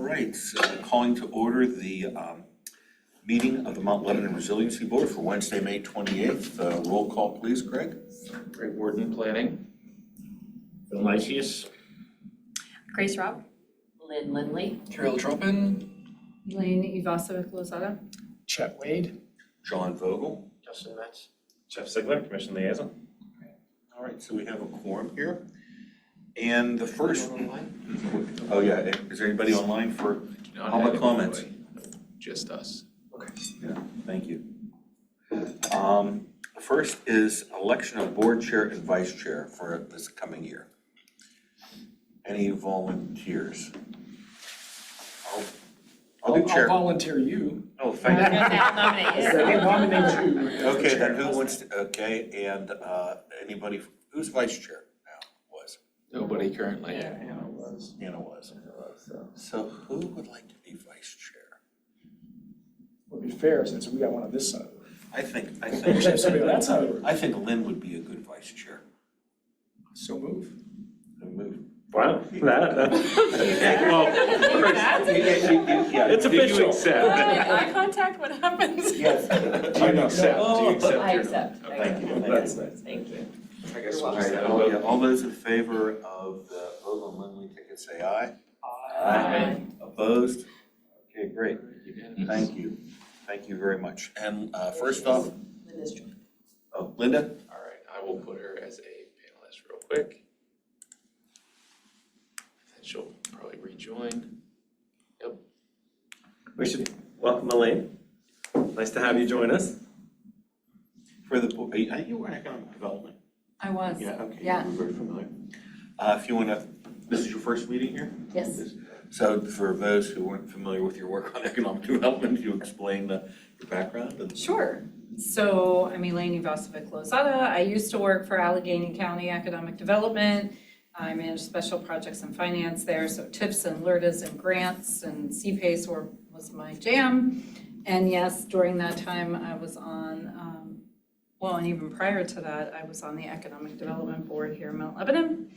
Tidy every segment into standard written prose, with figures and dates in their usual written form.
right, so calling to order the meeting of the Mount Lebanon Resiliency Board for Wednesday, May 28th. Roll call, please, Greg. Greg Warden, Planning. Bill Lysius. Grace Robb. Lynn Lindley. Carol Tropin. Elaine Ivasovic-Lozada. Chet Wade. John Vogel. Justin Metz. Jeff Sigler, Commission Liaison. All right, so we have a quorum here. And the first, oh yeah, is there anybody online for public comments? Just us. Okay. Yeah, thank you. First is election of board chair and vice chair for this coming year. Any volunteers? I'll do chair. I'll volunteer you. Oh, thank you. I'll nominate you. I'll nominate you. as the Okay, then chair. who wants to, okay, and anybody, who's vice chair now, was? Nobody currently. Yeah. Anna was. Anna was. So who would like to be vice chair? Would be fair since we got one on this side. I think We should have somebody on that side. I think Lynn would be a good vice chair. So move. Move. Wow, that's. Well, It's official. Eye contact, what happens? Yes. Do you accept? Do you accept? I accept. Thank you. That's nice. Thank you. I guess All we'll just right, have a vote. all those in favor of the vote on Lindley ticket, say aye. Aye. Opposed? Okay, great. Thank you. Thank you very much. And first off, Linda's joined. oh, Linda? All right, I will put her as a panelist real quick. Then she'll probably rejoin. Yep. We should welcome Elaine. Nice to have you join us. For the, you were in economic development? I was. Yeah, okay. Yeah. We're very familiar. If you want to, this is your first meeting here? Yes. So for those who weren't familiar with your work on economic development, you explain your background? And Sure. So I'm Elaine Ivasovic-Lozada. I used to work for Allegheny County Economic Development. I managed special projects and finance there, so TIPS and LERTAs and grants and CPACE was my jam. And yes, during that time I was on, and even prior to that, I was on the Economic Development Board here in Mount Lebanon.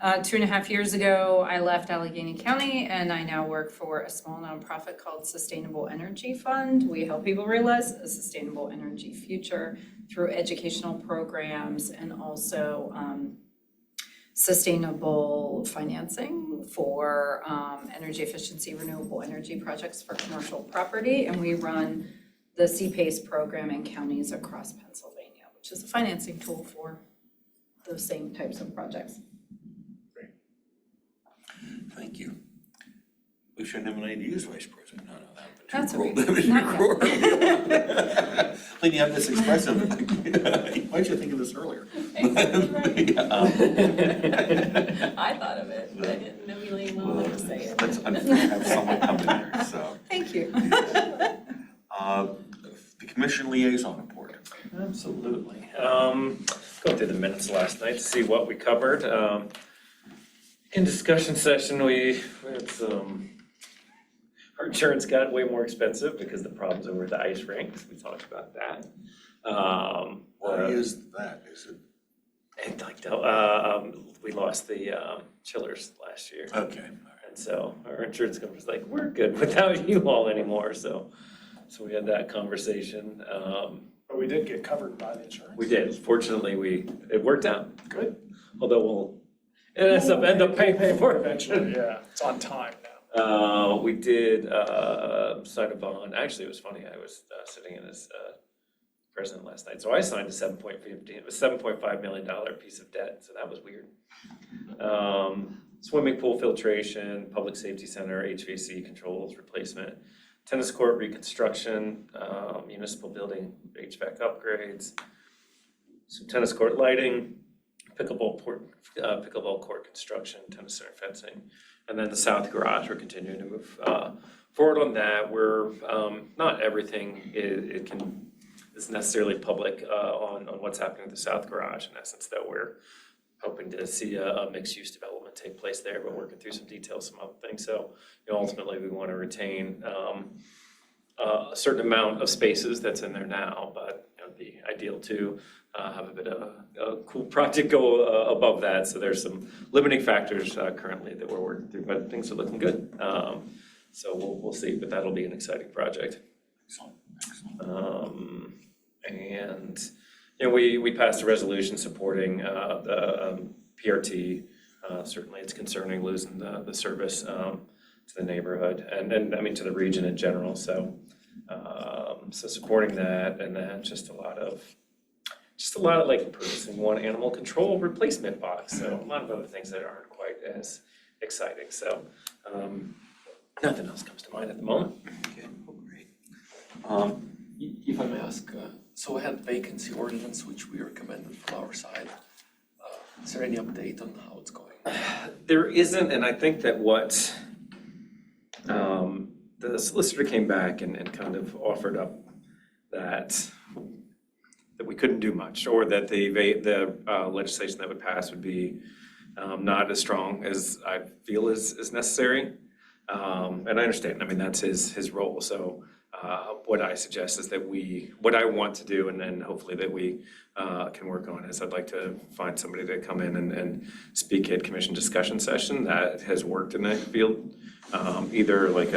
2.5 years ago, I left Allegheny County and I now work for a small nonprofit called Sustainable Energy Fund. We help people realize a sustainable energy future through educational programs and also sustainable financing for energy efficiency, renewable energy projects for commercial property. And we run the CPACE program in counties across Pennsylvania, which is a financing tool for those same types of projects. thank you. We should nominate you as vice president. No, that would be too That's cruel. okay. That would be Not cruel. Lynn, you have this expressive, why didn't you think of this earlier? Exactly right. I thought of it, but I didn't know Elaine well enough to say it. That's unfair to have someone come in there, so. Thank you. The commission liaison report. Absolutely. Going through the minutes last night to see what we covered. In discussion session, we had some, our insurance got way more expensive because the problems over at the ice rinks. We talked about that. Why is that? Is it? And like, we lost the chillers last year. Okay. And so our insurance company's like, we're good without you all anymore. So we had that conversation. But we did get covered by the insurance. We did. Fortunately, it worked out. Good. Although we'll end up paying for it Eventually, yeah. It's on time now. We did sign a bond. Actually, it was funny. I was sitting in as president last night. So I signed a $7.5 million piece of debt. So that was weird. Swimming pool filtration, public safety center, HVAC controls replacement, tennis court reconstruction, municipal building HVAC upgrades, some tennis court lighting, pickleball court construction, tennis center fencing, and then the south garage. We're continuing to move forward on that. We're not everything is necessarily public on what's happening with the south garage. In essence, though, we're hoping to see a mixed-use development take place there, but working through some details, some other things. So, ultimately, we want to retain a certain amount of spaces that's in there now, but it'd be ideal to have a bit of a cool project go above that. So there's some limiting factors currently that we're working through, but things are looking good. So we'll see, but that'll be an exciting project. Excellent, excellent. And, you know, we passed a resolution supporting the PRT. Certainly it's concerning losing the service to the neighborhood and I mean to the region in general. So supporting that, and then just a lot of like purchasing one animal control replacement box. So a lot of other things that aren't quite as exciting. So nothing else comes to mind at the moment. Okay, well, great. If I may ask, so we had vacancy ordinance, which we recommended from our side. Is there any update on how it's going? There isn't, and I think that what the solicitor came back and kind of offered up that we couldn't do much, or that the legislation that would pass would be not as strong as I feel is necessary. And I understand, I mean, that's his role. So what I suggest is that what I want to do, and then hopefully that we can work on, is I'd like to find somebody to come in and speak at commission discussion session that has worked in that field, either like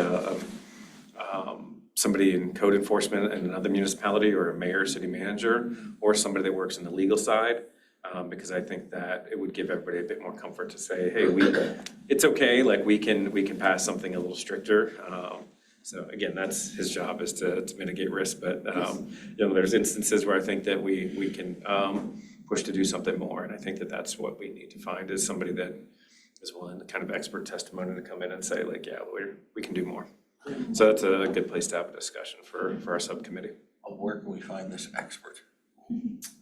somebody in code enforcement in another municipality, or a mayor, city manager, or somebody that works in the legal side. Because I think that it would give everybody a bit more comfort to say, hey, it's okay, like we can pass something a little stricter. So again, that's his job, is to mitigate risk, but you know, there's instances where I think that we can push to do something more, and I think that that's what we need to find, is somebody that is willing to kind of expert testimony to come in and say like, yeah, we can do more. So that's a good place to have a discussion for our subcommittee. Where can we find this expert?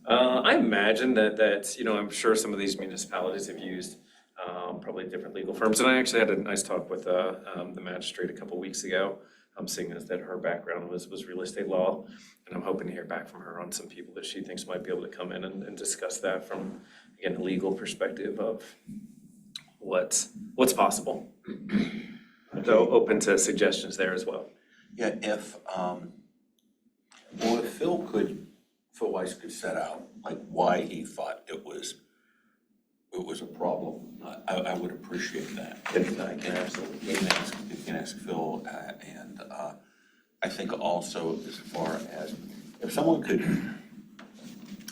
I imagine that you know, I'm sure some of these municipalities have used probably different legal firms, and I actually had a nice talk with the magistrate a couple weeks ago. I'm seeing that her background was real estate law, and I'm hoping to hear back from her on some people that she thinks might be able to come in and discuss that from, again, a legal perspective of what's possible. So open to suggestions there as well. Yeah, if Phil Weiss could set out like why he thought it was a problem, I would appreciate that. I can absolutely. You can ask Phil, and I think also as far as, if someone could,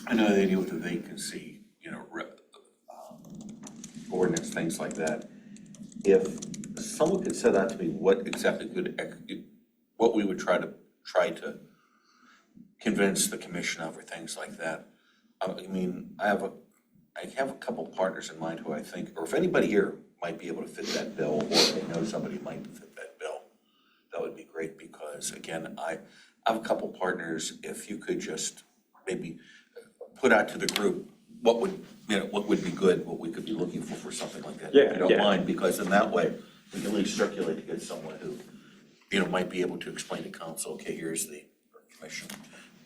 I know they deal with the vacancy, you know, ordinance, things like that. If someone could set out to me what exactly what we would try to convince the commission of, or things like that. I mean, I have a couple partners in mind who I think, or if anybody here might be able to fit that bill, or they know somebody who might fit that bill, that would be great, because again, I have a couple partners. If you could just maybe put out to the group what would be good, what we could be looking for something like that. Yeah, if you don't yeah. mind, because in that way, we can at least circulate to get someone who, you know, might be able to explain to council, okay, here's the commission.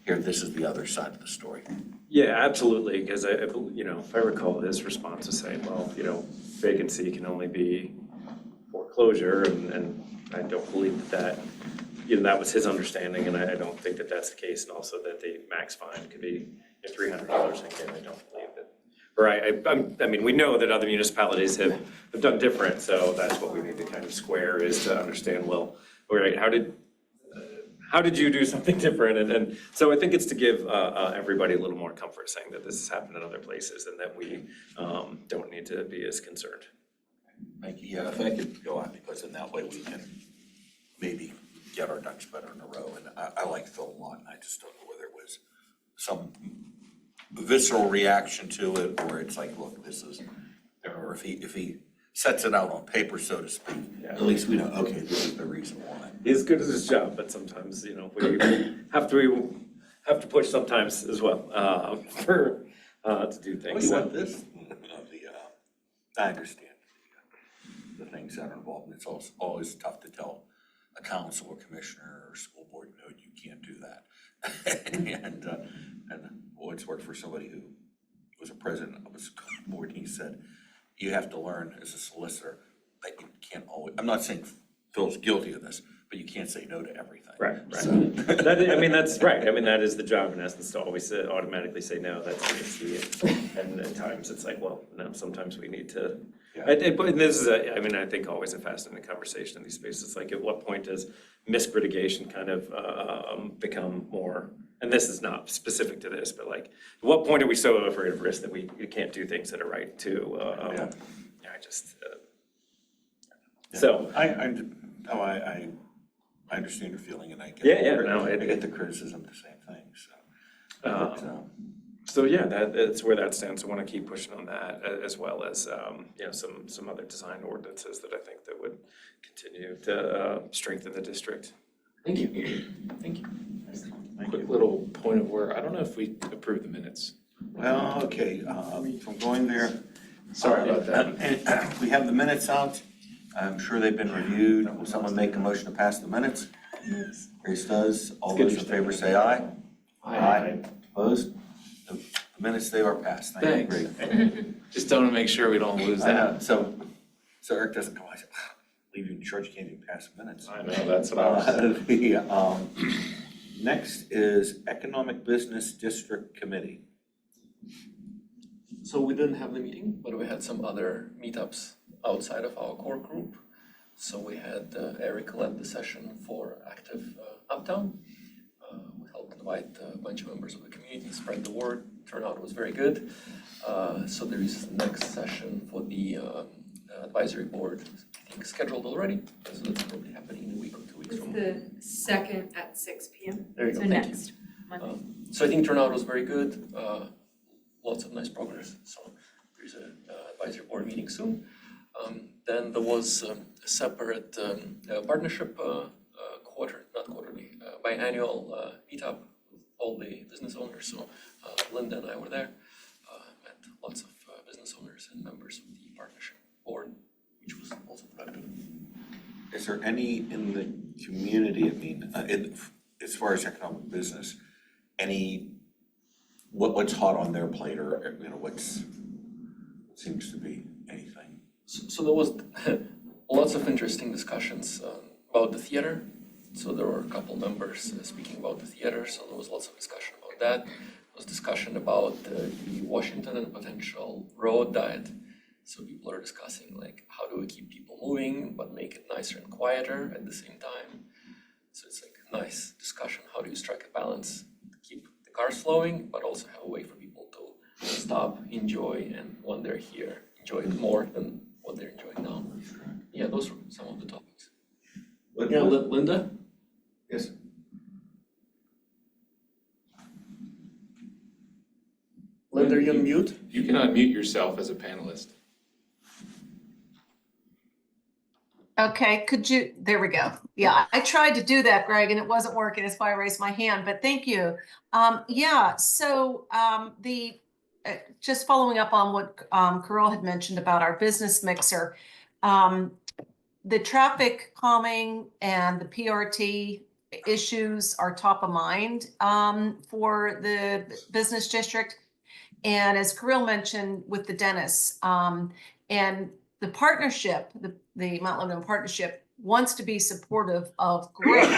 Here, this is the other side of the story. Yeah, absolutely, because you know, if I recall, his response was saying, well, you know, vacancy can only be foreclosure, and I don't believe that, you know, that was his understanding, and I don't think that that's the case, and also that the max fine could be $300, and again, I don't believe that. Or I mean, we know that other municipalities have done different, so that's what we need to kind of square, is to understand, well, all right, how did you do something different? And so I think it's to give everybody a little more comfort, saying that this has happened in other places and that we don't need to be as concerned. Thank you. Yeah, if I could go on, because in that way we can maybe get our ducks better in a row. And I like Phil a lot, and I just don't know whether it was some visceral reaction to it, or it's like, look, this is, or if he sets it out on paper, so to speak, Yeah. at least we know, okay, this is the reason why. He's good at his job, but sometimes, you know, we have to push sometimes as well to do things. Well, you So- want this, I understand the things that are involved, and it's always tough to tell a council or commissioner or school board, no, you can't do that. And boy, it's worked for somebody who was a president of a school board, he said, you have to learn as a solicitor that you can't always, I'm not saying Phil's guilty of this, but you can't say no to everything. Right. So- I mean, that's right. I mean, that is the job in essence, to always automatically say no. That's easy. And at times it's like, well, no, sometimes we need to But this is I think always a fascinating conversation in these spaces, like at what point does risk mitigation kind of become more, and this is not specific to this, but like, at what point are we so afraid of risk that we can't do things that are right too? Yeah. So. I understand your feeling, and I get. I get the criticism, the same thing, so. So yeah, that's where that stands. I want to keep pushing on that, as well as some other design ordinances that I think that would continue to strengthen the district. Thank you. Thank you. Quick little point of order, I don't know if we approved the minutes. Well, okay, from going there. Sorry about that. And we have the minutes out. I'm sure they've been reviewed. Will someone make a motion to pass the minutes? Grace does. All It's good those in you're favor say aye. Opposed? The minutes, they are passed. Thank you. Thanks. Great. Just don't want to make sure we don't lose I that. know. So Eric doesn't come, I said, leave you in charge, you can't even pass the minutes. I know, that's what I was. The, next is Economic Business District Committee. So we didn't have the meeting, but we had some other meetups outside of our core group. So we had Eric led the session for Active Uptown. We helped invite a bunch of members of the community, spread the word. Turnout was very good. So there is the next session for the advisory board, I think scheduled already. So that's probably happening in a week or 2 weeks It's from. the second at 6 p.m. There you go, So thank you. next Monday. So I think turnout was very good, lots of nice progress, so there's an advisory board meeting soon. Then there was a separate partnership biannual meetup with all the business owners, so Linda and I were there, met lots of business owners and members of the partnership board, which was also productive. Is there any in the community, I mean, as far as economic business, what's hot on their plate, or, what seems to be anything? So there was lots of interesting discussions about the theater. So there were a couple members speaking about the theater, so there was lots of discussion about that. There was discussion about the Washington and potential road diet. So people are discussing, like, how do we keep people moving but make it nicer and quieter at the same time? So it's like a nice discussion. How do you strike a balance to keep the cars flowing, but also have a way for people to stop, enjoy, and when they're here, enjoy it more than what they're enjoying now. Yeah, those were some of the topics. Yeah, Linda? Yes. Linda, you're on mute? You can unmute yourself as a panelist. Okay, there we go. Yeah, I tried to do that, Greg, and it wasn't working. That's why I raised my hand, but thank you. Just following up on what Carol had mentioned about our business mixer, the traffic calming and the PRT issues are top of mind for the business district. And as Carol mentioned with the dentists, and the partnership, the Mount Lebanon partnership wants to be supportive of growth,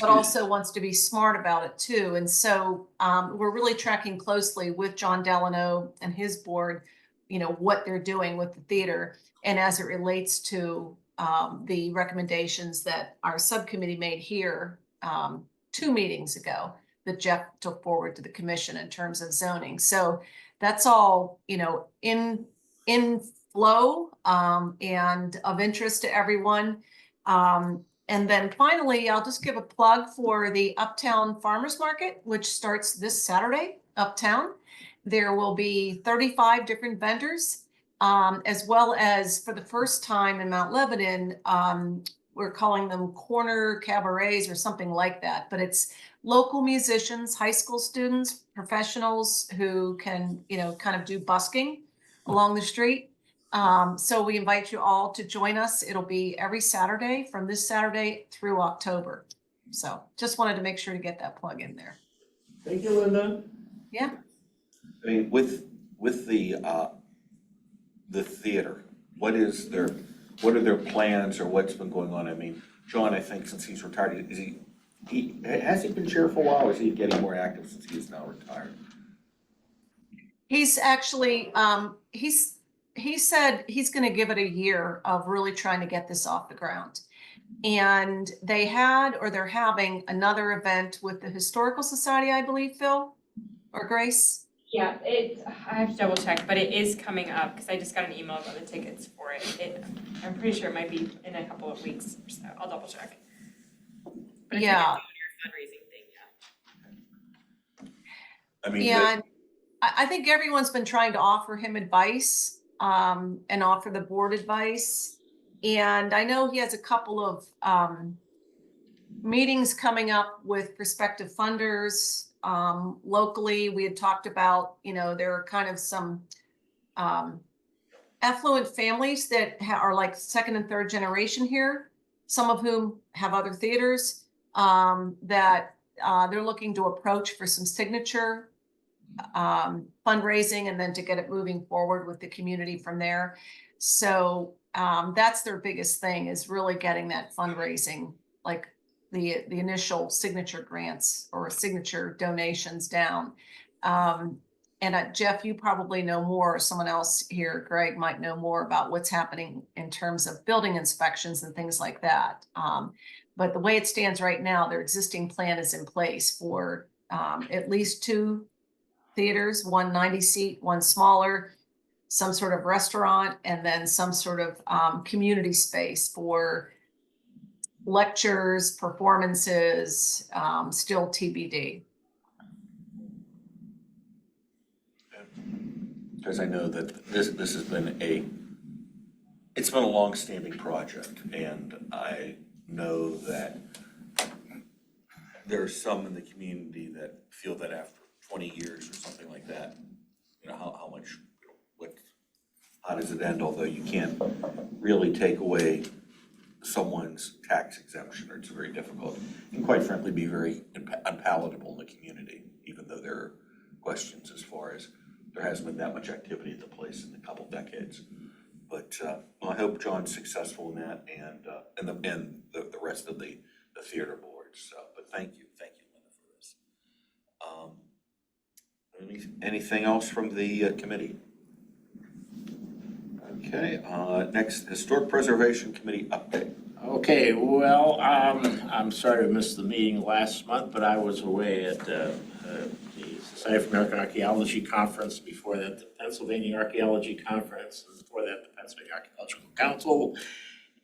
but also wants to be smart about it too. And so we're really tracking closely with John Delano and his board, what they're doing with the theater. And as it relates to the recommendations that our subcommittee made here 2 meetings ago that Jeff took forward to the commission in terms of zoning. So that's all, in flow and of interest to everyone. And then finally, I'll just give a plug for the Uptown Farmers Market, which starts this Saturday uptown. There will be 35 different vendors, as well as for the first time in Mount Lebanon, we're calling them corner cabarets or something like that, but it's local musicians, high school students, professionals who can, kind of do busking along the street. So we invite you all to join us. It'll be every Saturday from this Saturday through October. So just wanted to make sure to get that plug in there. Thank you, Linda. Yeah. I mean, with the theater, what are their plans, or what's been going on? I mean, John, I think since he's retired, has he been chair for a while, or is he getting more active since he is now retired? He's actually, he said he's gonna give it a year of really trying to get this off the ground. And they had, or they're having another event with the Historical Society, I believe, Phil or Grace. Yeah, I have to double check, but it is coming up, because I just got an email about the tickets for it. I'm pretty sure it might be in a couple of weeks or so. I'll double check. But I think Yeah. it's your fundraising thing, yeah. I mean, And I think everyone's been trying to offer him advice, and offer the board advice. And I know he has a couple of, meetings coming up with prospective funders. Locally, we had talked about, there are kind of some, affluent families that are like second and third generation here, some of whom have other theaters, that, they're looking to approach for some signature fundraising, and then to get it moving forward with the community from there. So that's their biggest thing, is really getting that fundraising, like the initial signature grants or signature donations down. And Jeff, you probably know more, or someone else here, Greg, might know more about what's happening in terms of building inspections and things like that. But the way it stands right now, their existing plan is in place for at least 2 theaters, one 90-seat, one smaller, some sort of restaurant, and then some sort of community space for lectures, performances, still TBD. because I know that this has been it's been a long-standing project, and I know that there are some in the community that feel that after 20 years or something like that, how much, how does it end? Although you can't really take away someone's tax exemption, or it's very difficult, and quite frankly, be very unpalatable in the community, even though there are questions as far as there hasn't been that much activity at the place in a couple decades. But I hope John's successful in that, and the rest of the theater boards. But thank you, Linda, for this. Anything else from the committee? Okay, next, Historic Preservation Committee update. Okay, well, I'm sorry to miss the meeting last month, but I was away at the Society of American Archaeology Conference, before that the Pennsylvania Archaeology Conference, and before that the Pennsylvania Archaeological Council,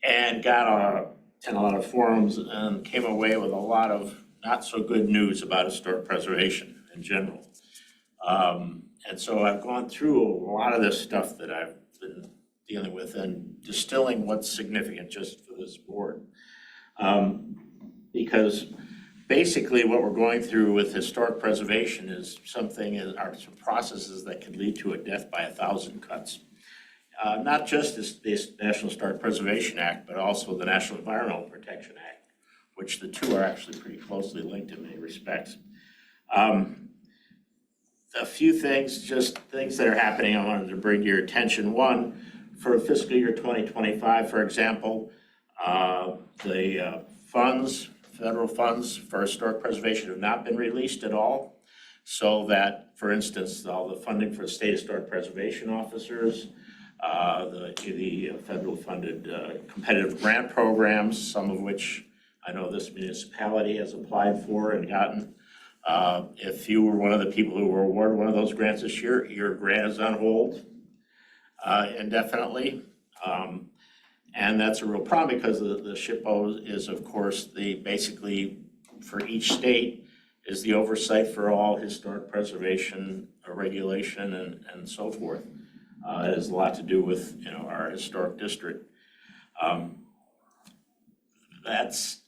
and got to attend a lot of forums and came away with a lot of not so good news about historic preservation in general. And so I've gone through a lot of this stuff that I've been dealing with and distilling what's significant just for this board. Because basically what we're going through with historic preservation is some processes that could lead to a death by 1,000 cuts. Not just this National Historic Preservation Act, but also the National Environmental Protection Act, which the two are actually pretty closely linked in many respects. A few things, just things that are happening I wanted to bring to your attention. One, for fiscal year 2025, for example, the federal funds for historic preservation have not been released at all. So that, for instance, all the funding for the state historic preservation officers, the federal funded competitive grant programs, some of which I know this municipality has applied for and gotten. If you were one of the people who were awarded one of those grants this year, your grant is on hold indefinitely. And that's a real problem, because the SHPO is, of course, basically for each state is the oversight for all historic preservation regulation and so forth. It has a lot to do with our historic district. That's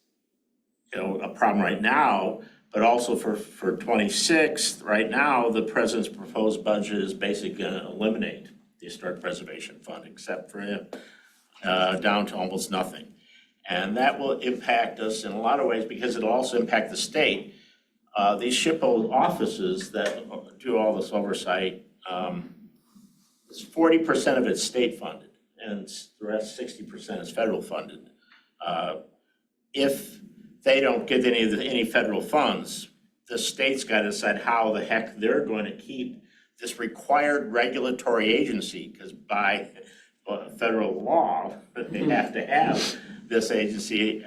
a problem right now, but also for 26, right now, the president's proposed budget is basically going to eliminate the Historic Preservation Fund, except for him, down to almost nothing. And that will impact us in a lot of ways, because it'll also impact the state. These SHPO offices that do all this oversight, 40% of it's state funded, and the rest 60% is federal funded. If they don't get any federal funds, the state's got to decide how the heck they're going to keep this required regulatory agency, because by federal law, they have to have this agency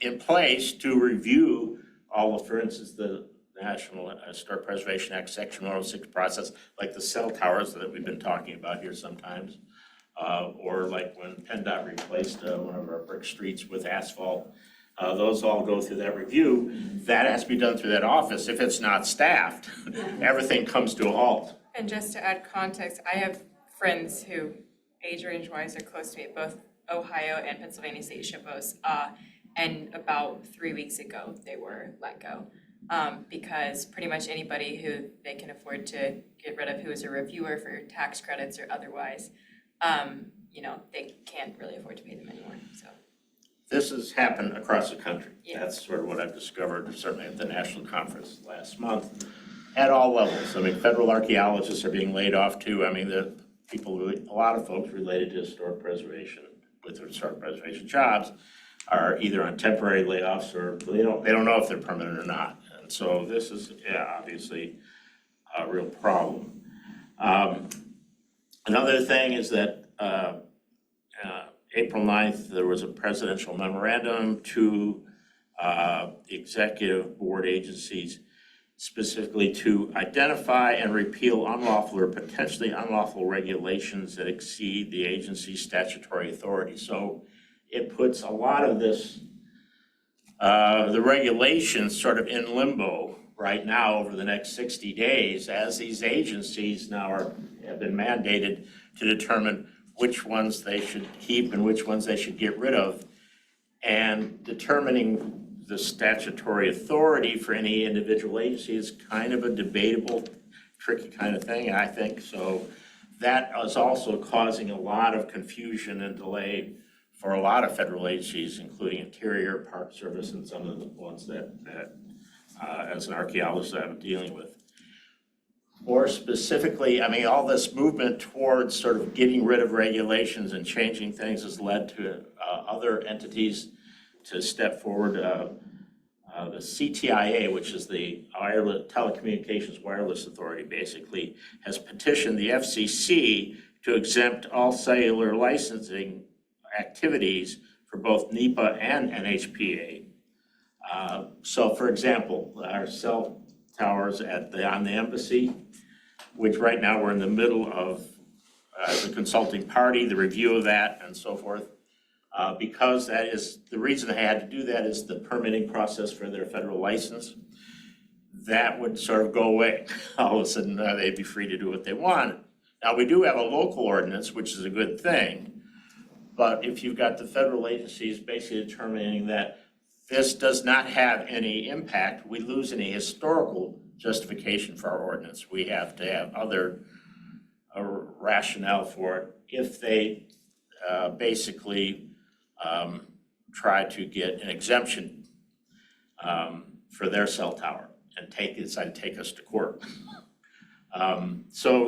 in place to review all of, for instance, the National Historic Preservation Act Section 106 process, like the cell towers that we've been talking about here sometimes, or like when PennDOT replaced one of our brick streets with asphalt. Those all go through that review. That has to be done through that office. If it's not staffed, everything comes to a halt. And just to add context, I have friends who, age range wise, are close to me, both Ohio and Pennsylvania state SHPOs. And about 3 weeks ago, they were let go. Because pretty much anybody who they can afford to get rid of, who is a reviewer for tax credits or otherwise, they can't really afford to pay them anymore, so. This has happened across the country. Yeah. That's sort of what I've discovered, certainly at the national conference last month, at all levels. I mean, federal archaeologists are being laid off too. I mean, the people, a lot of folks related to historic preservation, with historic preservation jobs, are either on temporary layoffs or they don't know if they're permanent or not. And so this is, obviously a real problem. Another thing is that April 9th, there was a presidential memorandum to the executive board agencies specifically to identify and repeal unlawful or potentially unlawful regulations that exceed the agency's statutory authority. So it puts a lot of this, the regulations sort of in limbo right now over the next 60 days as these agencies now have been mandated to determine which ones they should keep and which ones they should get rid of. And determining the statutory authority for any individual agency is kind of a debatable, tricky kind of thing, I think. So that is also causing a lot of confusion and delay for a lot of federal agencies, including Interior, Park Service, and some of the ones that as an archaeologist I'm dealing with. More specifically, I mean, all this movement towards sort of getting rid of regulations and changing things has led to other entities to step forward. The CTIA, which is the Telecommunications Wireless Authority, basically has petitioned the FCC to exempt all cellular licensing activities for both NEPA and NHPA. So, for example, our cell towers on the embassy, which right now we're in the middle of the consulting party, the review of that, and so forth. Because that is, the reason they had to do that is the permitting process for their federal license. That would sort of go away. All of a sudden, they'd be free to do what they want. Now, we do have a local ordinance, which is a good thing. But if you've got the federal agencies basically determining that this does not have any impact, we lose any historical justification for our ordinance. We have to have other rationale for it if they basically try to get an exemption for their cell tower and decide to take us to court. So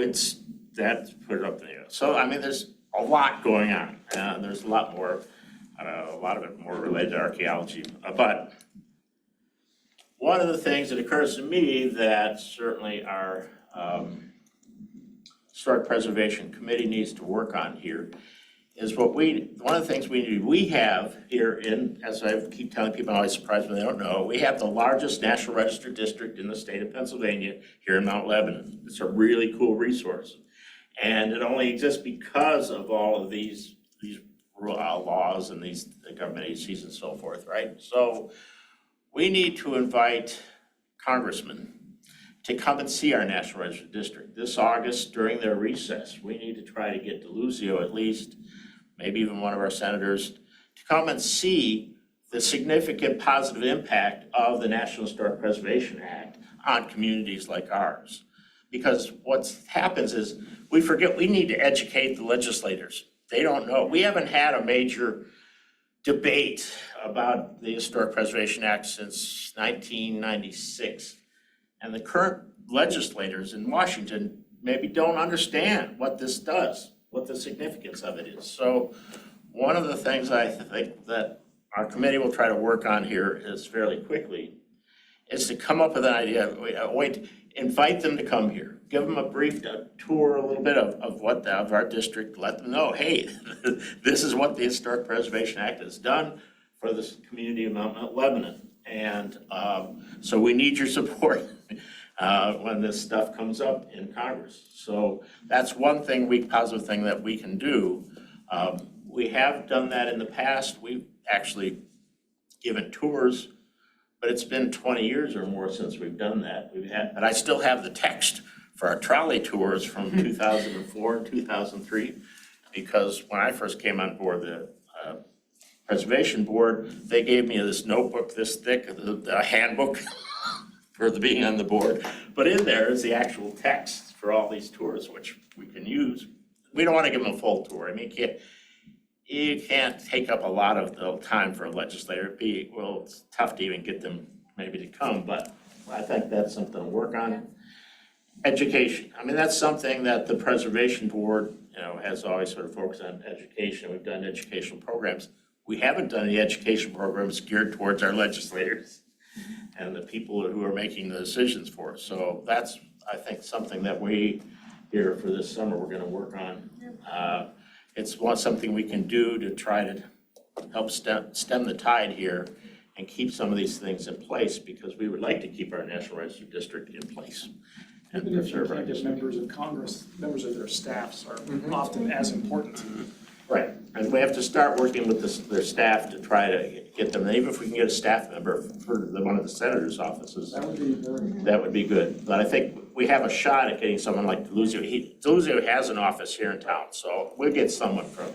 that's put it up in the air. So, I mean, there's a lot going on. There's a lot more, a lot of it more related to archaeology. But one of the things that occurs to me that certainly our Historic Preservation Committee needs to work on here is one of the things we have here as I keep telling people, I'm always surprised when they don't know, we have the largest National Register district in the state of Pennsylvania here in Mount Lebanon. It's a really cool resource. And it only exists because of all of these laws and these government agencies and so forth, right? So we need to invite congressmen to come and see our National Register District this August during their recess. We need to try to get DeLuzio at least, maybe even one of our senators, to come and see the significant positive impact of the National Historic Preservation Act on communities like ours. Because what happens is we forget we need to educate the legislators. They don't know. We haven't had a major debate about the Historic Preservation Act since 1996. And the current legislators in Washington maybe don't understand what this does, what the significance of it is. So one of the things I think that our committee will try to work on here is fairly quickly is to come up with an idea, invite them to come here. Give them a brief tour, a little bit of our district, let them know, hey, this is what the Historic Preservation Act has done for this community of Mount Lebanon. And so we need your support when this stuff comes up in Congress. So that's one positive thing that we can do. We have done that in the past. We've actually given tours, but it's been 20 years or more since we've done that. But I still have the text for our trolley tours from 2004 and 2003, because when I first came on board the Preservation Board, they gave me this notebook this thick, a handbook for being on the board. But in there is the actual text for all these tours, which we can use. We don't want to give them a full tour. I mean, you can't take up a lot of the time for a legislator. It's tough to even get them maybe to come, but I think that's something to work on. Education, I mean, that's something that the Preservation Board, has always sort of focused on education. We've done educational programs. We haven't done any education programs geared towards our legislators and the people who are making the decisions for us. So that's, I think, something that we here for this summer, we're gonna work on. It's something we can do to try to help stem the tide here and keep some of these things in place, because we would like to keep our National Register District in place. And Even if you preserve our can't get district. members of Congress, members of their staffs are often as important. Right, and we have to start working with their staff to try to get them, even if we can get a staff member for one of the senator's offices, That would be very. that would be good. But I think we have a shot at getting someone like DeLuzio. DeLuzio has an office here in town, so we'll get someone from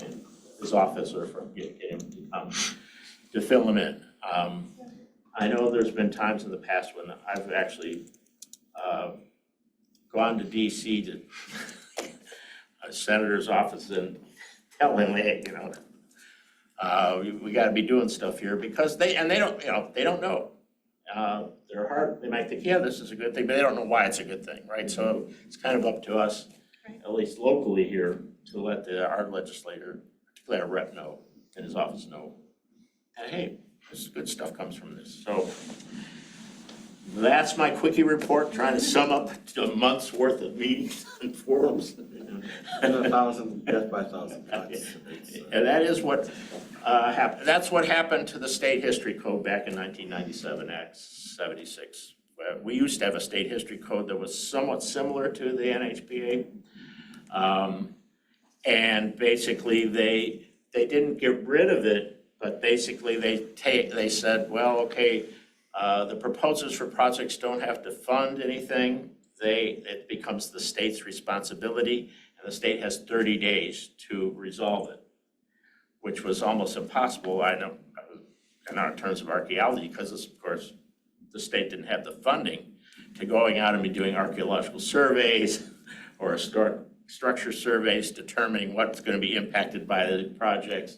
his office or get him to come to fill him in. I know there's been times in the past when I've actually gone to DC to a senator's office and tell him, hey, we gotta be doing stuff here, because they don't know. They're hard, they might think, yeah, this is a good thing, but they don't know why it's a good thing, right? So it's kind of up to us, at least locally here, to let our legislator, particularly our rep know, and his office know, and hey, this good stuff comes from this. So that's my quickie report, trying to sum up a month's worth of meetings and forums. And 1,000 death by 1,000 cuts. And that is what happened. That's what happened to the state history code back in 1997, Act 76. We used to have a state history code that was somewhat similar to the NHPA. And basically they didn't get rid of it, but basically they said, well, okay, the proposals for projects don't have to fund anything. It becomes the state's responsibility, and the state has 30 days to resolve it, which was almost impossible, I know, in our terms of archaeology, because of course, the state didn't have the funding to going out and be doing archaeological surveys or structure surveys, determining what's going to be impacted by the projects,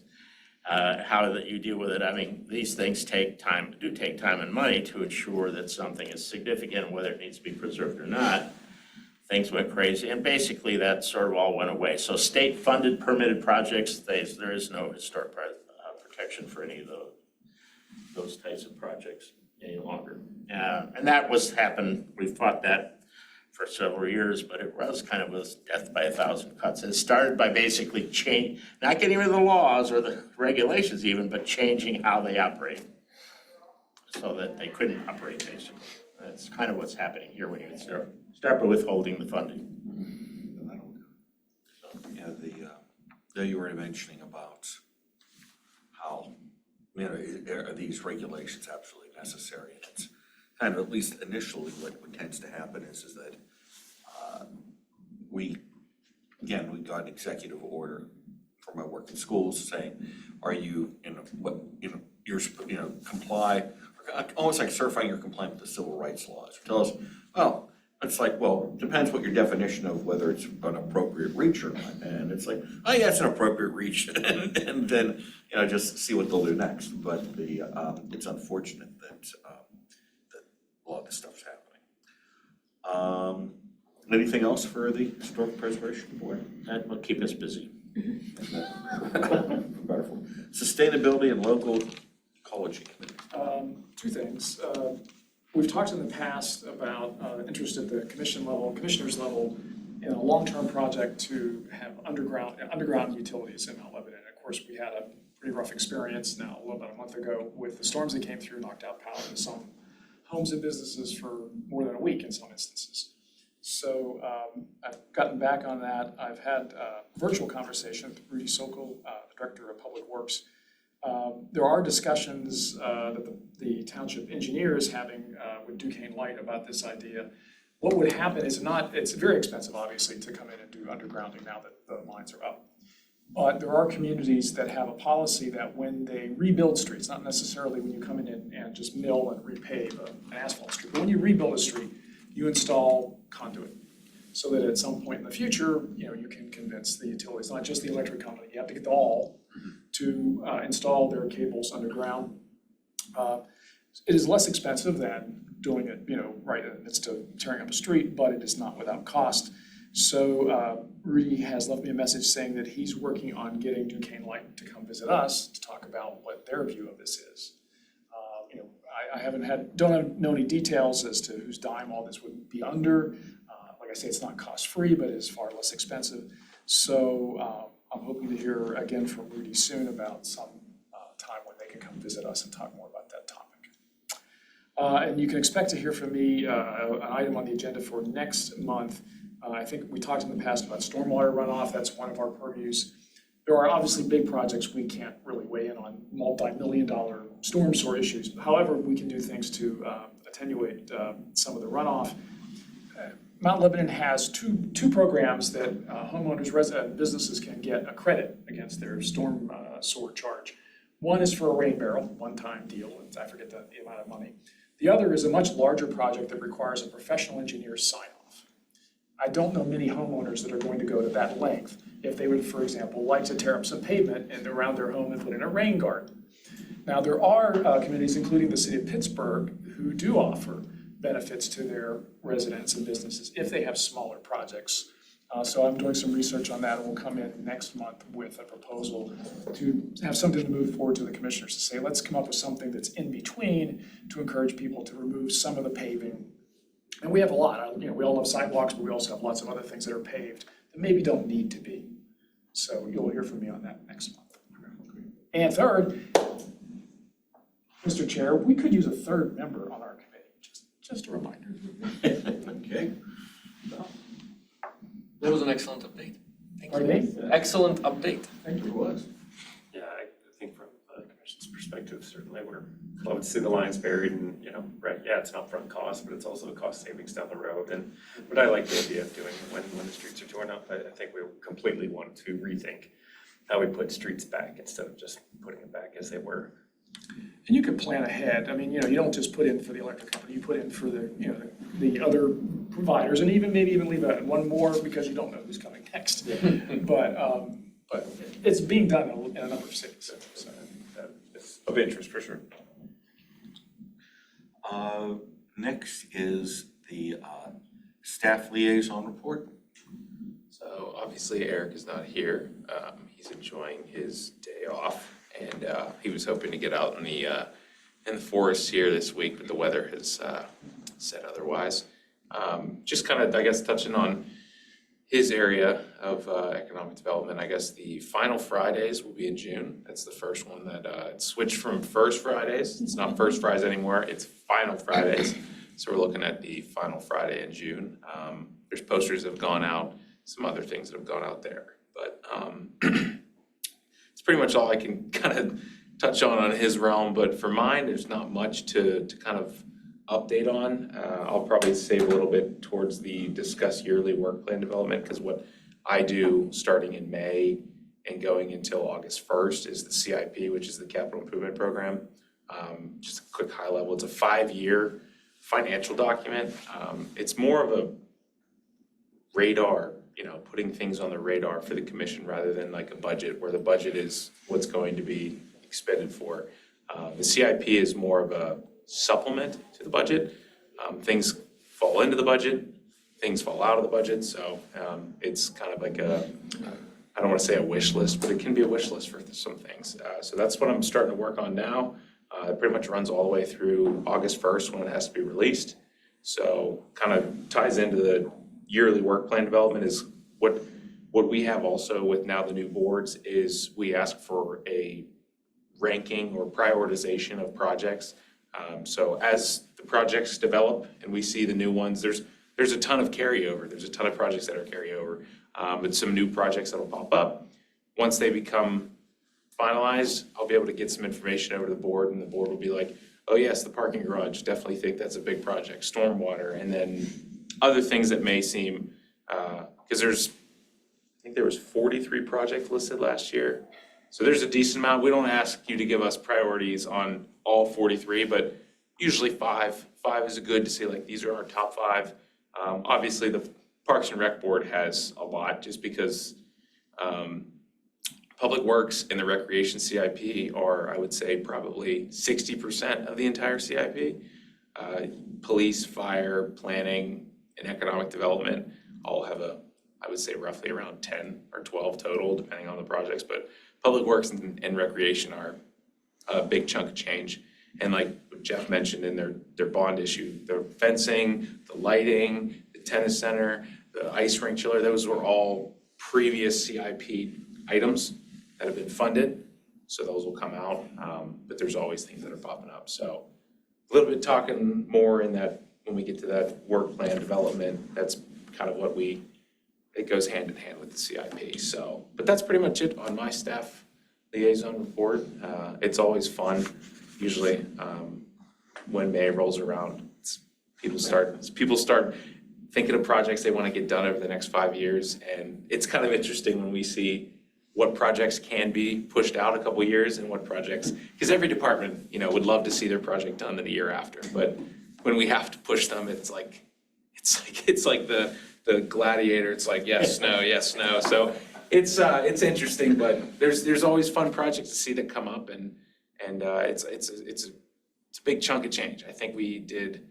how that you deal with it. I mean, these things take time and money to ensure that something is significant, whether it needs to be preserved or not. Things went crazy, and basically that sort of all went away. So state-funded permitted projects, there is no historic protection for any of those types of projects any longer. And that happened, we fought that for several years, but it was kind of a death by 1,000 cuts. It started by basically not getting rid of the laws or the regulations even, but changing how they operate so that they couldn't operate basically. That's kind of what's happening here when you start by withholding the funding. Yeah, you were mentioning about how, are these regulations absolutely necessary? And it's kind of, at least initially, what tends to happen is that we got an executive order from my work in schools saying, are you comply, almost like certifying your compliance with the civil rights laws. Tell us, well, it's like, well, depends what your definition of whether it's an appropriate reach or not. And it's like, oh yeah, it's an appropriate reach, and then just see what they'll do next. But it's unfortunate that a lot of this stuff's happening. Anything else for the Historic Preservation Board? That will keep us busy. Wonderful. Sustainability and Local Ecology Committee. Two things. we've talked in the past about interest at the commissioners level in a long-term project to have underground utilities in Mount Lebanon. Of course, we had a pretty rough experience now, about a month ago, with the storms that came through, knocked out power to some homes and businesses for more than a week in some instances. So I've gotten back on that. I've had a virtual conversation with Rudy Sokol, the Director of Public Works. There are discussions that the township engineer is having with Duquesne Light about this idea. What would happen is it's very expensive, obviously, to come in and do undergrounding now that the lines are up. But there are communities that have a policy that when they rebuild streets, not necessarily when you come in and just mill and repave an asphalt street, but when you rebuild a street, you install conduit. So that at some point in the future, you can convince the utilities, not just the electric company, you have to get them all to install their cables underground. It is less expensive than doing it, right in the midst of tearing up a street, but it is not without cost. So Rudy has left me a message saying that he's working on getting Duquesne Light to come visit us to talk about what their view of this is. I don't know any details as to whose dime all this would be under. Like I say, it's not cost-free, but it is far less expensive. So I'm hoping to hear again from Rudy soon about some time when they can come visit us and talk more about that topic. And you can expect to hear from me an item on the agenda for next month. I think we talked in the past about stormwater runoff. That's one of our purviews. There are obviously big projects we can't really weigh in on, multi-million-dollar storm sewer issues. However, we can do things to attenuate some of the runoff. Mount Lebanon has two programs that homeowners, resident businesses can get a credit against their storm sewer charge. One is for a rain barrel, one-time deal, and I forget the amount of money. The other is a much larger project that requires a professional engineer's sign-off. I don't know many homeowners that are going to go to that length if they would, for example, like to tear up some pavement and around their home and put in a rain garden. Now, there are communities, including the city of Pittsburgh, who do offer benefits to their residents and businesses if they have smaller projects. So I'm doing some research on that, and we'll come in next month with a proposal to have something to move forward to the commissioners to say, let's come up with something that's in between to encourage people to remove some of the paving. And we have a lot, we all love sidewalks, but we also have lots of other things that are paved that maybe don't need to be. So you'll hear from me on that next month. And third, Mr. Chair, we could use a third member on our committee, just a reminder. Okay. That was an excellent update. Thank Pardon you. me? Excellent update. Thank you. It was. Yeah, I think from the commission's perspective, certainly we're glad to see the lines buried and, right, yeah, it's an upfront cost, but it's also a cost savings down the road. But I like the idea of doing it when the streets are torn up. I think we completely want to rethink how we put streets back instead of just putting it back as they were. And you can plan ahead. I mean, you don't just put in for the electric company, you put in for the other providers, and maybe even leave one more because you don't know who's coming next. But it's being done in a number of cities. So That is of interest for sure. Next is the staff liaison report. So obviously Eric is not here. He's enjoying his day off, and he was hoping to get out in the forest here this week, but the weather has said otherwise. Just kind of, I guess, touching on his area of economic development. I guess the final Fridays will be in June. That's the first one that it switched from first Fridays. It's not first Fridays anymore. It's final Fridays. So we're looking at the final Friday in June. There's posters that have gone out, some other things that have gone out there. But it's pretty much all I can kind of touch on his realm. But for mine, there's not much to kind of update on. I'll probably save a little bit towards the discuss yearly work plan development, because what I do starting in May and going until August 1st is the CIP, which is the Capital Improvement Program. Just a quick high level, it's a 5-year financial document. It's more of a radar, putting things on the radar for the commission rather than like a budget where the budget is what's going to be expended for. The CIP is more of a supplement to the budget. Things fall into the budget, things fall out of the budget. So it's kind of like I don't want to say a wish list, but it can be a wish list for some things. So that's what I'm starting to work on now. It pretty much runs all the way through August 1st when it has to be released. So kind of ties into the yearly work plan development is what we have also with now the new boards is we ask for a ranking or prioritization of projects. So as the projects develop and we see the new ones, there's a ton of carryover. There's a ton of projects that are carryover, but some new projects that'll pop up. Once they become finalized, I'll be able to get some information over to the board, and the board will be like, oh yes, the parking garage, definitely think that's a big project, stormwater, and then other things that may seem, because I think there was 43 projects listed last year. So there's a decent amount. We don't ask you to give us priorities on all 43, but usually five is good to say like, these are our top 5. Obviously the Parks and Rec Board has a lot just because, Public Works and the Recreation CIP are, I would say, probably 60% of the entire CIP. Police, fire, planning, and economic development all have I would say roughly around 10 or 12 total, depending on the projects. But Public Works and Recreation are a big chunk of change. And like Jeff mentioned in their bond issue, the fencing, the lighting, the tennis center, the ice rink chiller, those were all previous CIP items that have been funded, so those will come out, but there's always things that are popping up. So a little bit talking more in that, when we get to that work plan development, that's kind of what it goes hand in hand with the CIP. So, but that's pretty much it on my staff liaison report. It's always fun, usually, when May rolls around. People start thinking of projects they want to get done over the next 5 years, and it's kind of interesting when we see what projects can be pushed out a couple years and what projects, because every department, would love to see their project done in the year after, but when we have to push them, it's like the gladiator. It's like yes, no, yes, no. So it's interesting, but there's always fun projects to see that come up, and it's a big chunk of change. I think we did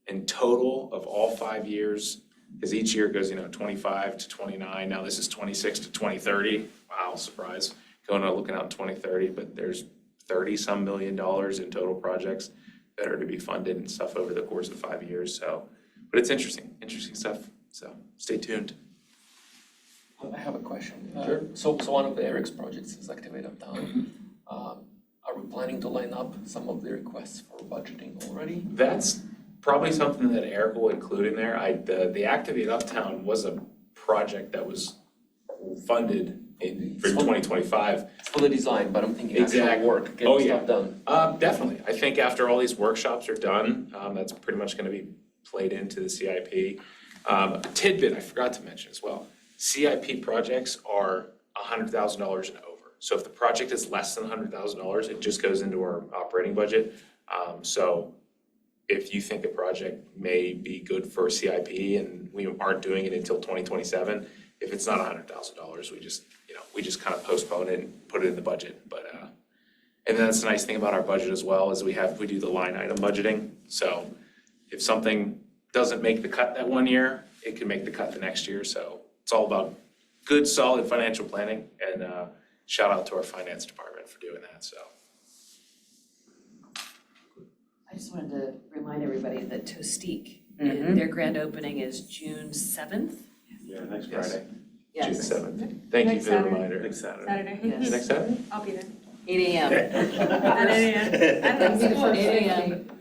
in total of all 5 years, because each year goes 25 to 29. Now this is 26 to 2030. Wow, surprise! Looking out in 2030, but there's 30-some million dollars in total projects that are to be funded and stuff over the course of 5 years. So, but it's interesting stuff. So stay tuned. I have a question. Sure. So one of Eric's projects is Activate Uptown. Are we planning to line up some of the requests for budgeting already? That's probably something that Eric will include in there. The Activate Uptown was a project that was funded for 2025. It's for the design, but I'm thinking actual work, getting stuff done. Definitely. I think after all these workshops are done, that's pretty much gonna be played into the CIP. A tidbit I forgot to mention as well, CIP projects are $100,000 and over. So if the project is less than $100,000, it just goes into our operating budget. So if you think a project may be good for CIP and we aren't doing it until 2027, if it's not $100,000, we just kind of postpone it and put it in the budget. But and then that's the nice thing about our budget as well, is we do the line item budgeting. So if something doesn't make the cut that one year, it can make the cut the next year. So it's all about good, solid financial planning, and shout out to our finance department for doing that. So I just wanted to remind everybody that Tostique, their grand opening is June 7th. Yeah, next Yes. Friday. June 7th. Thank you Next for the Saturday. reminder. Next Saturday. Saturday. Yes. Next Saturday? I'll be there. 8 a.m. At 8 a.m. I don't know, At 8 school. a.m.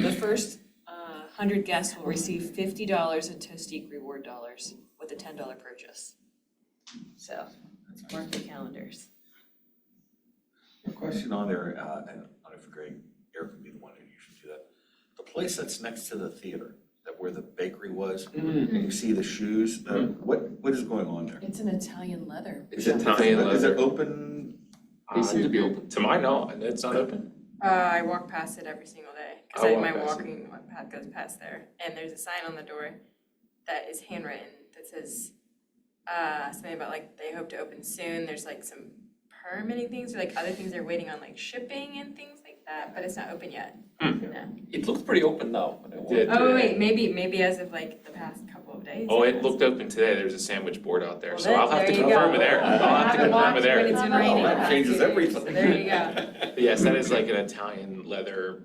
The first 100 guests will receive $50 in Tostique reward dollars with a $10 purchase. So mark the calendars. A question on there, and I don't know if Greg, Eric would be the one who usually do that. The place that's next to the theater, where the bakery was, you see the shoes, what is going on there? It's an Italian leather. It's Italian Is it leather. open? They seem to be open. To my knowledge, it's not open. I walk past it every single day, I because walk my past it. walking path goes past there. And there's a sign on the door that is handwritten that says, something about like, they hope to open soon. There's like some permitting things, or like other things they're waiting on, like shipping and things like that, but it's not open yet. Hmm. No. It looks pretty open now. did. Oh, wait, maybe as of like the past couple of days. Oh, it looked open today, there's a sandwich board out there, Well, so I'll have to there you confirm go. it there, I'll have to confirm it When there. it's been raining. Oh, that changes everything. So there you go. But yes, that is like an Italian leather,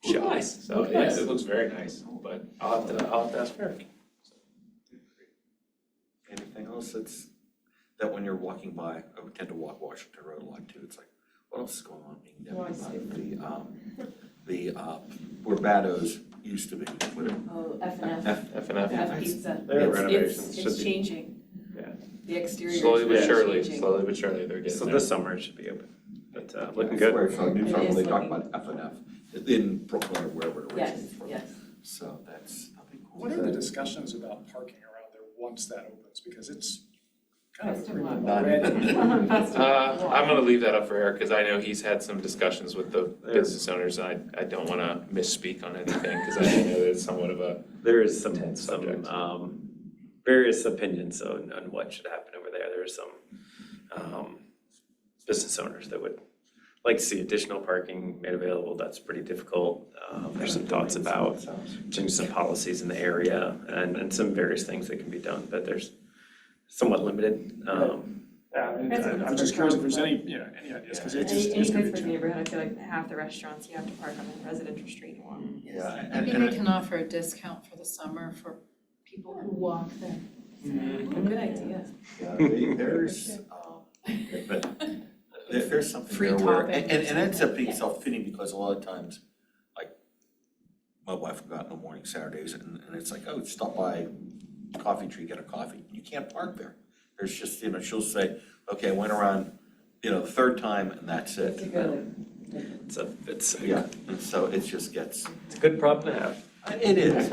shop, Nice. so Looks yes, nice. it looks very nice, but I'll have to ask Eric. Anything else that when you're walking by, I would tend to walk Washington Road a lot too, it's like, what else is going on being down where Bado's used to be, what it- Oh, F and F. F and F. F pizza. Their renovations It's should be, changing. Yeah. The exterior is Slowly but surely, changing. they're getting so there. this summer it should be open, but looking I good. swear I saw a news It article, is they talk looking- about F and F in Brooklyn or wherever it Yes, originates from. yes. So that'll be cool. What are the discussions about parking around there once that opens? Because it's kind of a Festival. premium already. I'm gonna leave that up for Eric, cause I know he's had some discussions with the business owners, and I don't wanna misspeak on anything, cause I know that it's somewhat of a, There is some Intense subject. various opinions on what should happen over there. There are some business owners that would like to see additional parking made available. That's pretty difficult. There's some thoughts about changing some policies in the area and some various things that can be done, but there's somewhat limited. Yeah, I mean, I'm just curious if there's any ideas, because it's just, Any it's gonna be a Pittsburgh challenge. neighborhood, I feel like half the restaurants you have to park on the residential street in one. Yeah, Maybe they can offer a discount for the summer for people who walk there. Good idea. there's, there's something Free there where, toppings and or it ends up being something. self-fitting because a lot of times, like, my wife will go out in the morning Saturdays and it's like, oh, stop by Coffee Tree, get a coffee. You can't park there. There's just, she'll say, okay, I went around, the third time and that's it. It's Yeah, and so it just gets, a good problem to have. it is,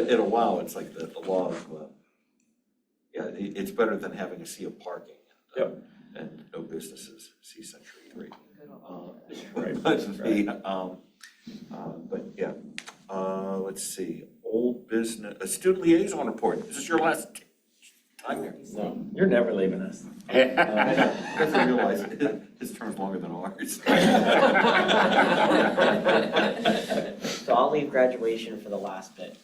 in a while, it's like the law of, it's better than having a sea of parking. And no businesses, see Century 3. Right. But yeah, let's see, old business, student liaison report, is this your last time here? No. You're never leaving us. I didn't realize his term's longer than ours. So I'll leave graduation for the last bit.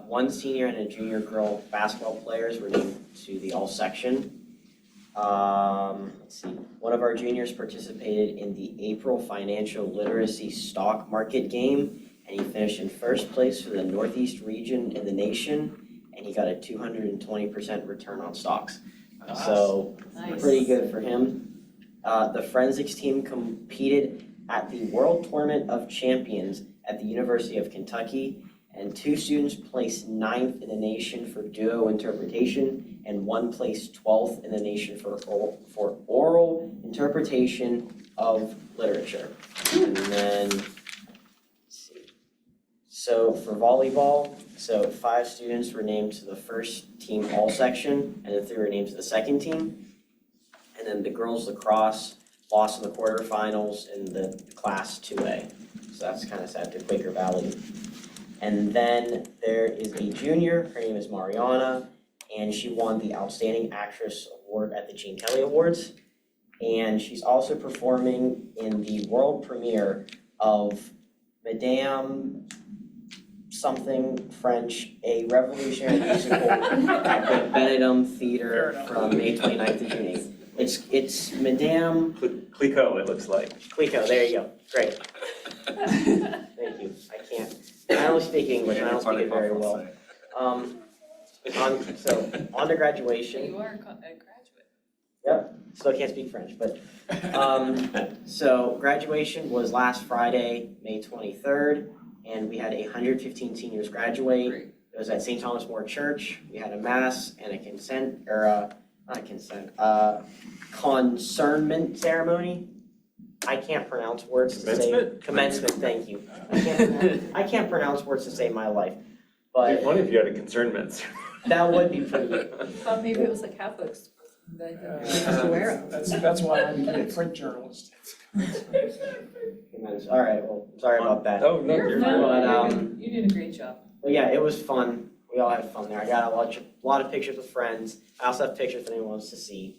One senior and a junior girl basketball players were named to the all-section. Let's see, one of our juniors participated in the April Financial Literacy Stock Market Game, and he finished in first place for the Northeast region in the nation, and he got a 220% return on stocks. So, pretty good for him. The forensics team competed at the World Tournament of Champions at the University of Kentucky, and 2 students placed 9th in the nation for duo interpretation, and 1 placed 12th in the nation for oral interpretation of literature. And then, let's see. So for volleyball, 5 students were named to the first team all section, and then 3 were named to the second team. And then the girls lacrosse lost in the quarterfinals in the class 2A. So that's kind of sad to Quaker Valley. And then there is a junior, her name is Mariana, and she won the Outstanding Actress Award at the Gene Kelly Awards. And she's also performing in the world premiere of Madame something French, a revolutionary musical at the Benedum Theater from May 29th to June 8th. It's Madame Clico, it looks like. Clico, there you go, great. Thank you, I only speak English, and I don't speak it very well. On to graduation. You are a graduate. Yep, still can't speak French, but, so graduation was last Friday, May 23rd, and we had 115 seniors graduate. It was at St. Thomas More Church. We had a mass and a concernment ceremony. I can't pronounce words to say. Commencement, thank you. I can't pronounce words to save my life, It'd but be funny if you had a concernment. that would be pretty good. Thought maybe it was a Catholic school that you're supposed to wear them. That's why I became a print journalist. All right, well, sorry about that. Oh, no, you're fine. fine. But, You did a great job. But yeah, it was fun. We all had fun there. I got a lot of pictures with friends. I also have pictures if anyone wants to see.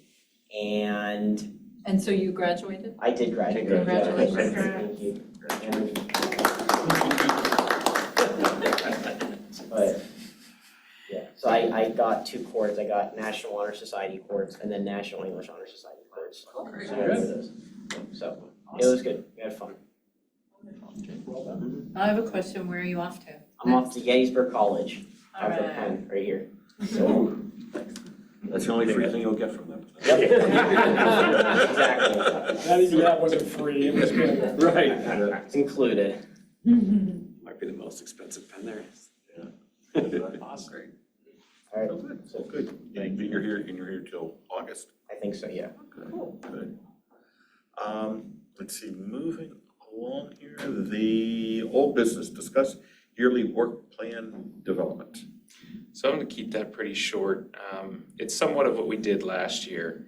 And And so you graduated? I did graduate. Congratulations. Thank you. But, yeah, so I got 2 courts. I got National Honor Society courts and then National English Honor Society courts. So I got those. So it was good. We had fun. I have a question. Where are you off to? I'm off to Gettysburg College. All Out for right. Penn, right here. So, That's the only free thing you'll get from them. yep. Exactly. That even that wasn't free, it was good. Right. It's included. Might be the most expensive pen there is. Awesome. Great. All right, Oh, good. so Good. And you're here till August? I think so, yeah. Good. Let's see, moving along here, the old business, discuss yearly work plan development. So I'm gonna keep that pretty short. It's somewhat of what we did last year,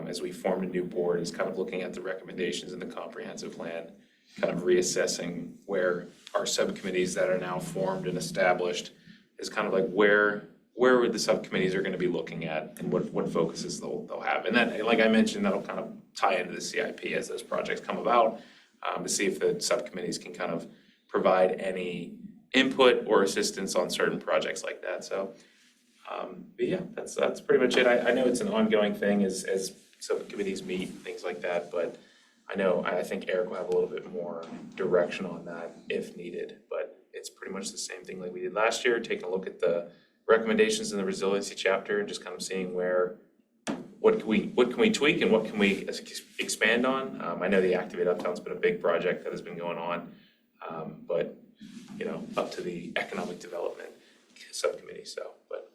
as we formed a new board, is kind of looking at the recommendations in the comprehensive plan, kind of reassessing where our subcommittees that are now formed and established is kind of like where the subcommittees are gonna be looking at and what focuses they'll have. And that, like I mentioned, that'll kind of tie into the CIP as those projects come about, to see if the subcommittees can kind of provide any input or assistance on certain projects like that. So, but yeah, that's pretty much it. I know it's an ongoing thing as subcommittees meet and things like that, but I think Eric will have a little bit more direction on that if needed. But it's pretty much the same thing like we did last year, taking a look at the recommendations in the resiliency chapter and just kind of seeing what can we tweak and what can we expand on. I know the Activate Uptown's been a big project that has been going on, but up to the economic development subcommittee, but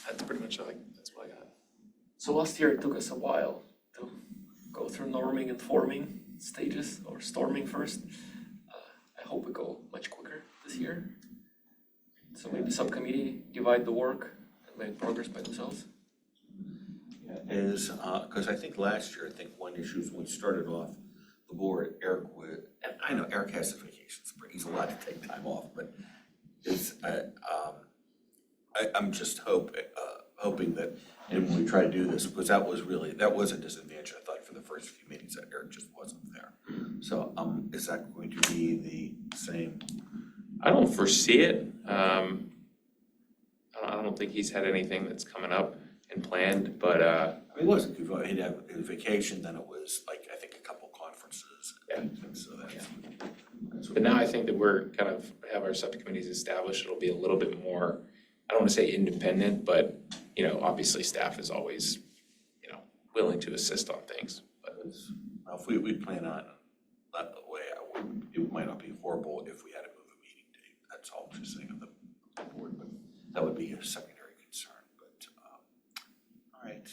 that's pretty much that's what I got. So last year it took us a while to go through norming and forming stages, or storming first. I hope we go much quicker this year. So maybe subcommittee divide the work and make progress by themselves. Is, because I think last year, one issue is when we started off the board, Eric would, and I know Eric has the vacations, but he's allowed to take time off, but I'm just hoping that, and when we try to do this, because that was a disadvantage, I thought, for the first few meetings, that Eric just wasn't there. So, is that going to be the same? I don't foresee it. I don't think he's had anything that's coming up and planned, but It wasn't, he'd have a vacation, then it was like, I think a couple conferences. Yeah. And so that's. but now I think that we're kind of have our subcommittees established. It'll be a little bit more, I don't want to say independent, but obviously staff is always willing to assist on things. But If we plan on that way, it might not be horrible if we had to move a meeting date. That's all I'm just saying of the board, but that would be a secondary concern. But all right.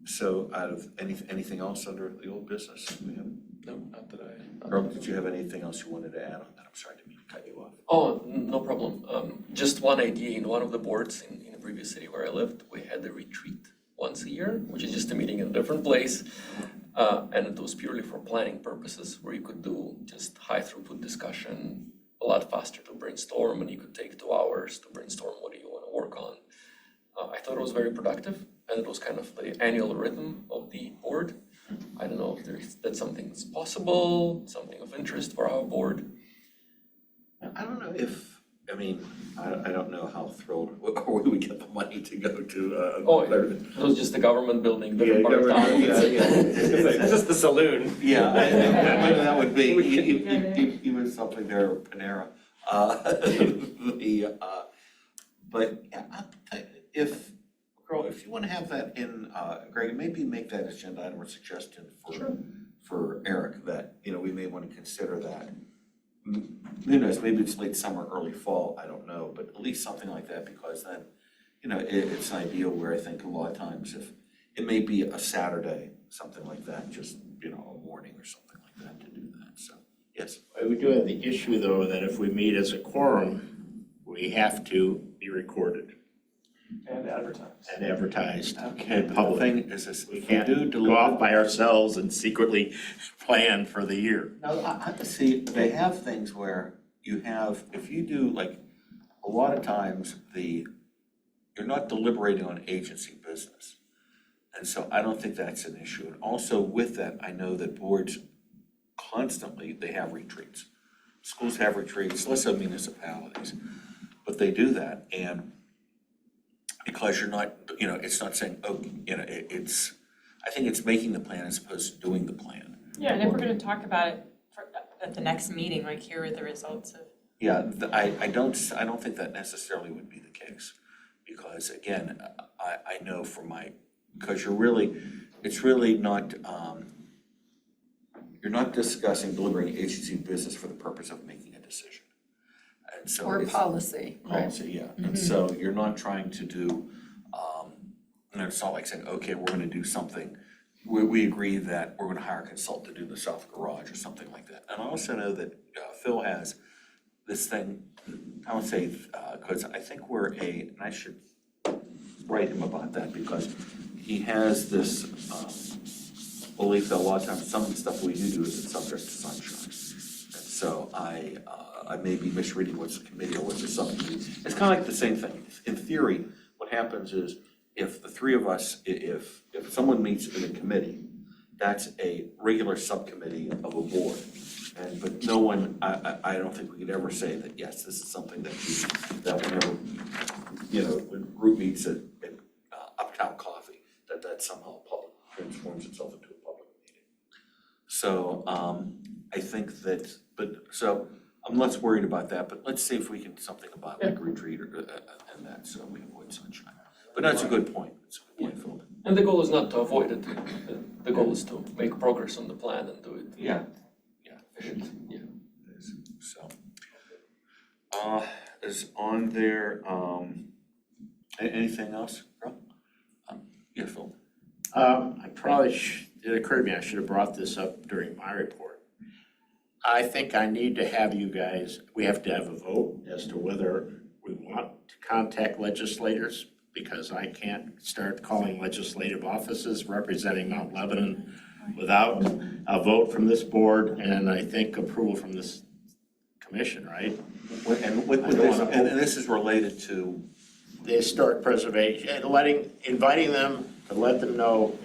So out of anything else under the old business? We have, no, not that I. Earl, did you have anything else you wanted to add on that? I'm sorry, I didn't mean to cut you off. Oh, no problem. Just one idea, in one of the boards in the previous city where I lived, we had a retreat once a year, which is just a meeting in a different place. And it was purely for planning purposes, where you could do just high throughput discussion, a lot faster to brainstorm, and you could take 2 hours to brainstorm what do you want to work on. I thought it was very productive, and it was kind of the annual rhythm of the board. I don't know if that's something that's possible, something of interest for our board. I don't know if, I don't know how thrilled, or we would get the money to go to. It was just the government building, different part of town. It's just the saloon. Yeah, that would be, even something there, Panera. But if you want to have that in, Greg, maybe make that agenda item or suggestion for Eric, that, we may want to consider that. Who knows, maybe it's late summer, early fall, I don't know, but at least something like that, because then, it's an ideal where I think a lot of times if, it may be a Saturday, something like that, just, a morning or something like that to do that, so, yes. We do have the issue, though, that if we meet as a quorum, we have to be recorded And advertise. and advertised. Okay, but the Public. thing is this, We if you can't do go off by ourselves and secretly plan for the year. No, I see, they have things where you have, if you do, like, a lot of times you're not deliberating on agency business. And so I don't think that's an issue. And also with that, I know that boards constantly, they have retreats. Schools have retreats, less so municipalities, but they do that. And because you're not, it's not saying, oh, it's, I think it's making the plan as opposed to doing the plan. Yeah, and if we're gonna talk about it at the next meeting, like here are the results of. Yeah, I don't think that necessarily would be the case. Because again, I know from because it's really not, you're not discussing deliberating agency business for the purpose of making a decision. And so Or it's policy. policy, yeah. And so you're not trying to do, it's not like saying, okay, we're gonna do something. We agree that we're gonna hire a consultant to do the south garage or something like that. And I also know that Phil has this thing, I would say, because I think and I should write him about that, because he has this belief that a lot of times some of the stuff we do is subject to sunshine. And so I may be misreading what's the committee or what's the subcommittee. It's kind of like the same thing. In theory, what happens is if the three of us, if someone meets in a committee, that's a regular subcommittee of a board. But no one, I don't think we could ever say that, yes, this is something that whenever, when group meets at Uptown Coffee, that somehow transforms itself into a public meeting. So I think that, so I'm less worried about that, but let's see if we can do something about like retreat and that, so we avoid sunshine. But that's a good point. It's a good point, Phil. And the goal is not to avoid it. The goal is to make progress on the plan and do it. Yeah. Efficient. Yeah. So, is on there, anything else, Carl? Yeah, Phil. It occurred to me, I should have brought this up during my report. I think I need to have you guys, we have to have a vote as to whether we want to contact legislators, because I can't start calling legislative offices representing Mount Lebanon without a vote from this board and I think approval from this commission, right? And this is related to The historic preservation, and inviting them to let them know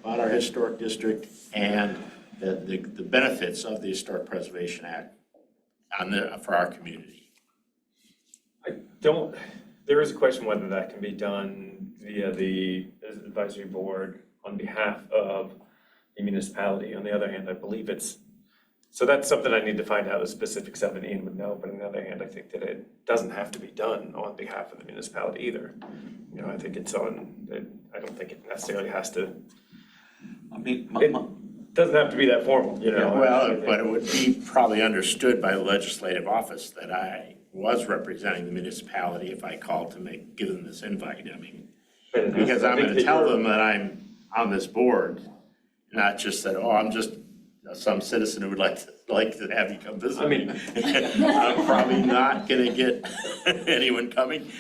about our historic district and the benefits of the Historic Preservation Act for our community. There is a question whether that can be done via the advisory board on behalf of the municipality. On the other hand, I believe so that's something I need to find out the specifics of, and Ian would know, but on the other hand, I think that it doesn't have to be done on behalf of the municipality either. I think I don't think it necessarily has to, it doesn't have to be that formal, Well, but it would be probably understood by the legislative office that I was representing the municipality if I called to give them this invite. Because I'm gonna tell them that I'm on this board, not just that, I'm just some citizen who would like to have you come visit me. I'm probably not gonna get anyone coming.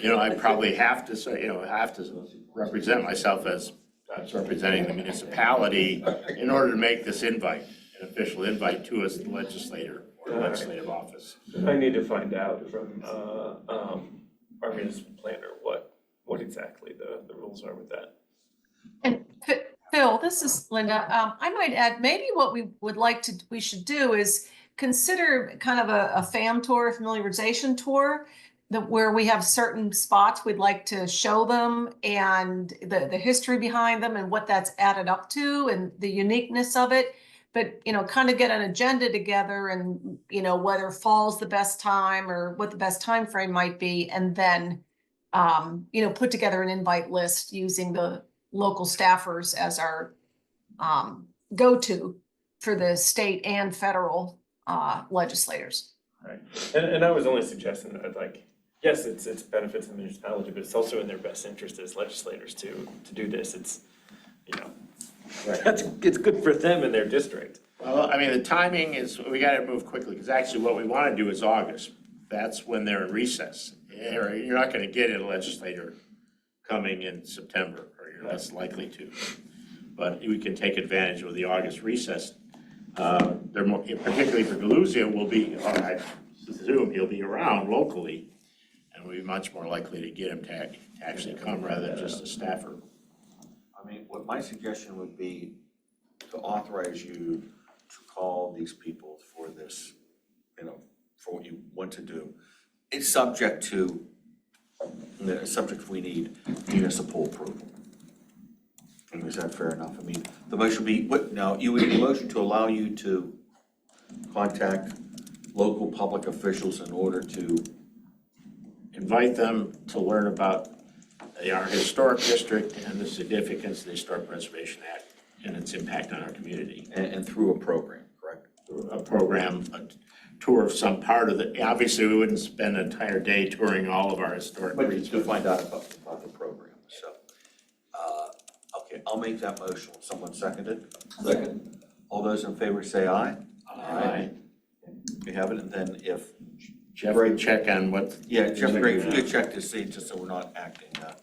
I probably have to say, have to represent myself as representing the municipality in order to make this invite, an official invite to us, the legislator or legislative office. I need to find out from our municipal planner what exactly the rules are with that. And Phil, this is Linda. I might add, maybe what we should do is consider kind of a FAM tour, familiarization tour, where we have certain spots we'd like to show them and the history behind them and what that's added up to and the uniqueness of it. But, kind of get an agenda together and, whether fall's the best time or what the best time frame might be. And then, put together an invite list using the local staffers as our go-to for the state and federal legislators. Right, and I was only suggesting that, yes, it's benefits the municipality, but it's also in their best interest as legislators to do this. It's, it's good for them and their district. Well, the timing is, we gotta move quickly, because actually what we wanna do is August. That's when they're in recess. You're not gonna get a legislator coming in September, or you're less likely to. But we can take advantage of the August recess. They're more, particularly for Deluzio, will be, I presume he'll be around locally, and we'll be much more likely to get him to actually come rather than just a staffer. I mean, what my suggestion would be to authorize you to call these people for this, for what you want to do. It's subject to, if we need municipal approval. And is that fair enough? I mean, the motion would be, you would need a motion to allow you to contact local public officials in order to Invite them to learn about our historic district and the significance of the Historic Preservation Act and its impact on our community. and through a program, correct? A program, a tour of some part of the, obviously, we wouldn't spend an entire day touring all of our historic But regions. to find out about the program, so. Okay, I'll make that motion. Someone second it? Second. All those in favor say aye. Aye. We have it, and then if, Jeffrey, check on what. Jeff, great, if you could check to see, just so we're not acting Yeah.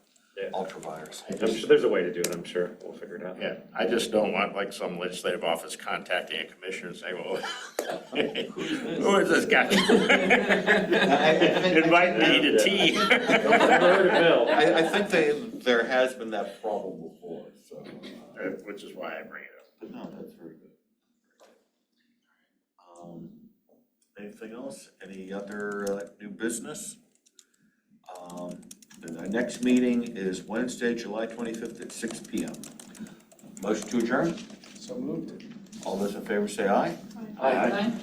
ultra-virus. I I'm just- sure there's a way to do it, I'm sure, we'll figure it out. Yeah, I just don't want like some legislative office contacting a commissioner and saying, well, who is this guy? Invite me to tea. Never heard of Bill. I think there has been that problem before, so. Which is why I bring it up. But no, that's very good. Anything else? Any other new business? And our next meeting is Wednesday, July 25th at 6 PM. Motion to adjourn? So moved. All those in favor say aye. Aye.